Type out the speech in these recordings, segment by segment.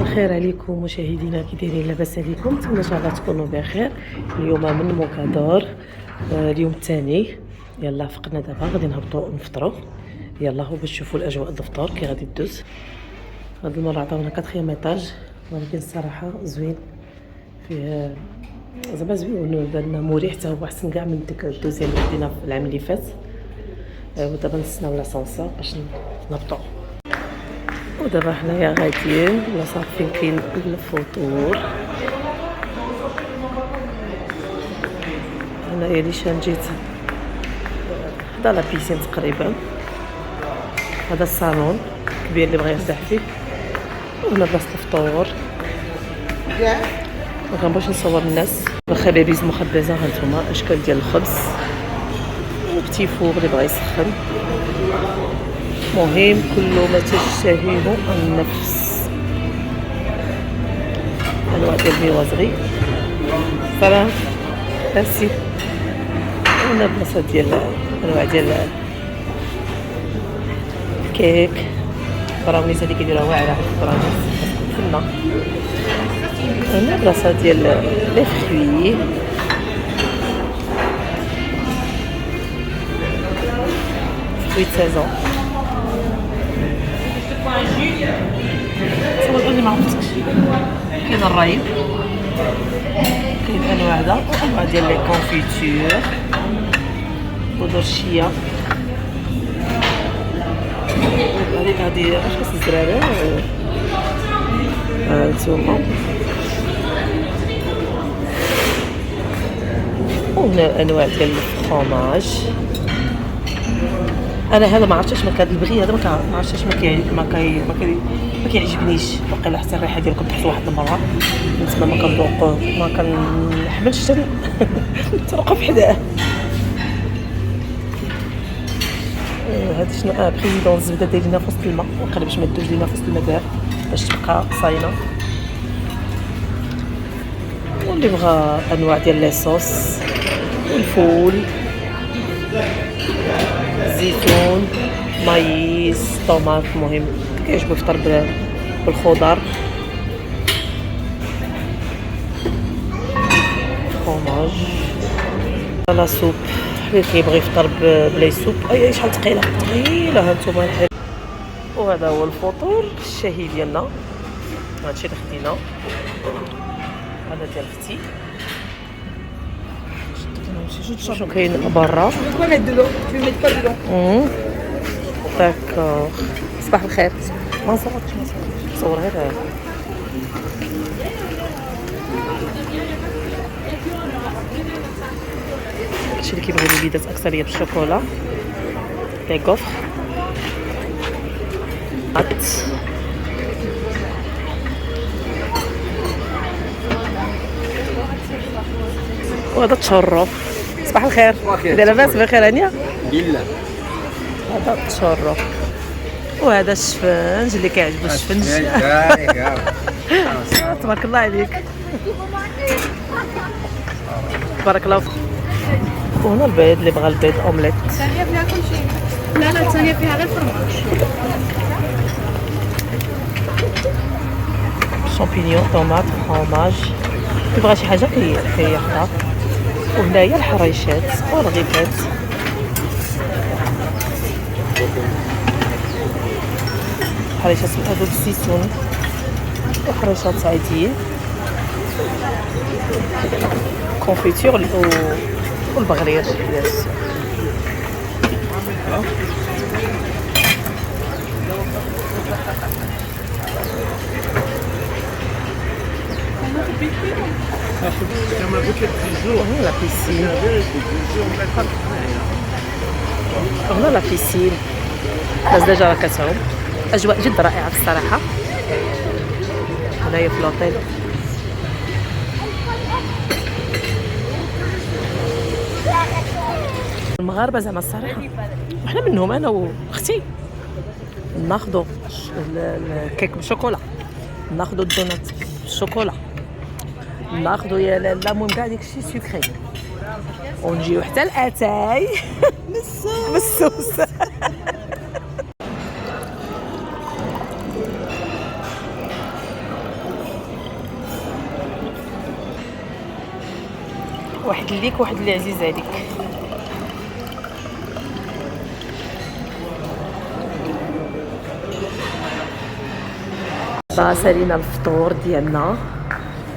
الخير عليكم مشاهدينا، كي دايرين؟ لاباس عليكم؟ نتمنى ان شاء الله تكونوا بخير. اليوم من موكادور، اليوم الثاني. يلا فقنا دابا غادي نهبطوا نفطروا. يلا هو باش تشوفوا الاجواء الفطور كي غادي دوز. هاد المره عطاونا 4 ايطاج، ولكن الصراحه زوين فيه، زعما زوين وبان مريح حتى هو احسن كاع من ديك الدوزيام اللي خدينا في العام اللي فات. ودابا نستناو لاسانسور باش نهبطوا. ودابا حنايا غاديين ولا صافين كاين الفطور. هنايا نيشان جيت حدا لا بيسين تقريبا. هذا الصالون كبير اللي بغى يرتاح فيه، وهنا بلاصه الفطور. ما كنبغيش نصور الناس. الخبابيز مخبزه، ها نتوما اشكال ديال الخبز وبتي فور اللي بغى يسخن. مهم كل ما تشتهيه النفس. انواع ديال الميوازغي. سلام ميرسي. هنا بلاصه ديال انواع ديال الكيك، براونيز اللي كيديروها واعره. هاد البراونيز كنا هنا بلاصه ديال لي فخوي. فخوي سازون. صوروني ما عرفتكش. كاين الرايب، كاين انواع دا وانواع ديال لي كونفيتور ودور الشيا. هادي اش خاص الزرارة. هانتوما وهنا انواع ديال الفرomاج. انا هذا ما عرفتش ما كنبغي، هذا ما عرفتش ما كيعجبنيش. وقيلا حتى الريحه ديالو كنت واحد المره من تما ما كنذوقوه، ما كنحملش نترقب حداه. هذا شنو؟ بريزيدون الزبده دايرينها في وسط الماء، وقيلا باش ما تدوز لينا في وسط المدار باش تبقى صاينه. واللي بغى انواع ديال لي صوص والفول، زيتون، مايس، طوماط. المهم كيعجبو يفطر بالخضر. فرomاج، لا سوب اللي كيبغي يفطر بلاي سوب. اي شحال ثقيله هانتوما الحال. وهذا هو الفطور الشهي ديالنا. هادشي اللي خدينا. هذا ديال اختي. شنو كاين برا؟ داكوغ. صباح الخير. ما نصورش، نصور غير هادشي اللي كيبغيو الوليدات اكثريه بالشوكولا. لي كوفر وهذا التشرف. صباح الخير. لاباس بخير هانيه؟ لله. هذا التشرف. وهذا الشفنج اللي كيعجبو الشفنج. تبارك الله عليك، بارك الله فيك. وهنا البيض اللي بغى البيض اومليت. الثانية فيها كل شيء. لا الثانية فيها غير فرماج. شامبينيون، طوماط، فرomاج. كيبغى شي حاجه كياخذها. وهنايا الحريشات والرغيفات. حريشات هادو بالزيتون وحريشات عاديين. كونفيتور والبغرير. يس. هنا لا بيسين. هنا لا بيسين. الناس ديجا راه كتعوم. اجواء جد رائعه الصراحه. هنايا في لوطيل. المغاربه زعما الصراحه، وحنا منهم انا واختي. ناخذوا الكيك بالشوكولا، ناخذوا الدونات بالشوكولا، ناخذوا يا لالا المهم كاع داكشي سكري، ونجيو حتى الاتاي بالسوس. واحد ليك وواحد اللي عزيز عليك. دابا سالينا الفطور ديالنا.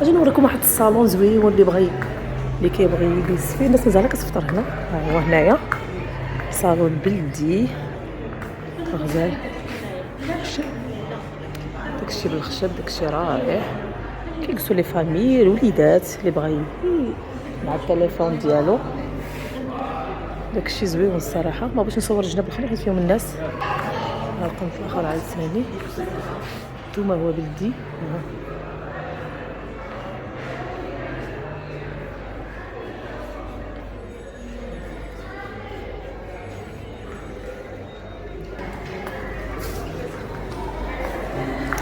اجي نوريكم واحد الصالون زويون اللي كيبغي يجلس فيه. الناس مازال كتفطر هنا. ها هو هنايا صالون بلدي غزال، داكشي بالخشب، داكشي رائع. كيجلسوا لي فامي الوليدات اللي بغى مع التليفون ديالو. داكشي زوين الصراحه. ما بغيتش نصور الجناب الاخر حيت فيهم الناس. ها القنت الاخر عاوتاني نتوما هو بلدي.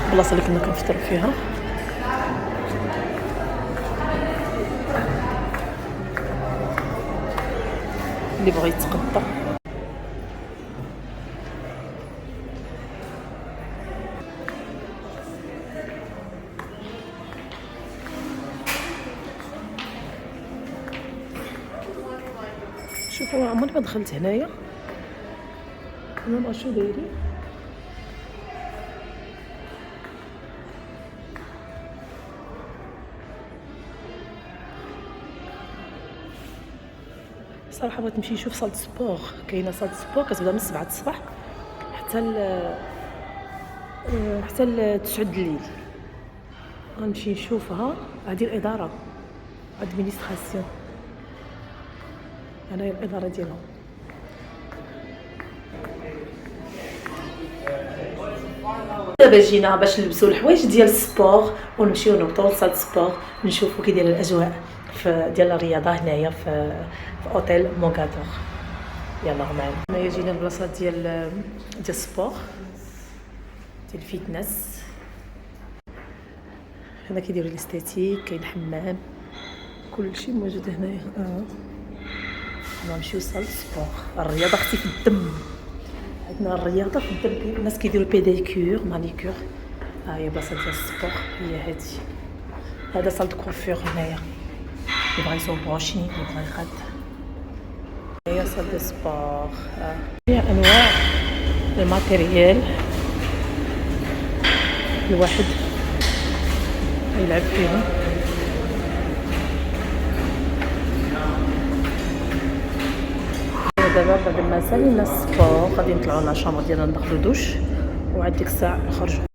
البلاصه اللي كنا كنفطروا فيها. اللي بغى يتقدى شوفوا. عمري ما دخلت هنايا. انا ما شو دايرين. صراحه بغيت نمشي نشوف صاله سبور. كاينه صاله سبور كتبدا من 7 الصباح حتى ل 9 الليل. غنمشي نشوفها. هذه الاداره، ادمينستراسيون، انا هي الاداره ديالهم. دابا جينا باش نلبسوا الحوايج ديال السبور ونمشيو نهبطوا لصاله السبور نشوفوا كي دايره الاجواء ديال الرياضه هنايا في اوتيل موغادور. يلا معنا. هنايا جينا البلاصه ديال السبور ديال الفيتنس. هنا كيديروا الاستاتيك، كاين حمام، كلشي موجود هنايا. نمشيو لصاله السبور. الرياضه اختي في الدم. عندنا الرياضه في الدم. الناس كيديروا بيديكور مانيكور. ها هي بلاصه ديال السبور هي هادي. هذا صاله كوافير هنايا اللي بغا يصوب بروشي اللي بغا يقاد. هي صاله السبور. فيها انواع الماتيريال الواحد يلعب فيهم. دابا بعد ما سالينا السبور غادي نطلعوا لا شامبر ديالنا ندخلوا دوش وعاد ديك الساعه نخرجوا.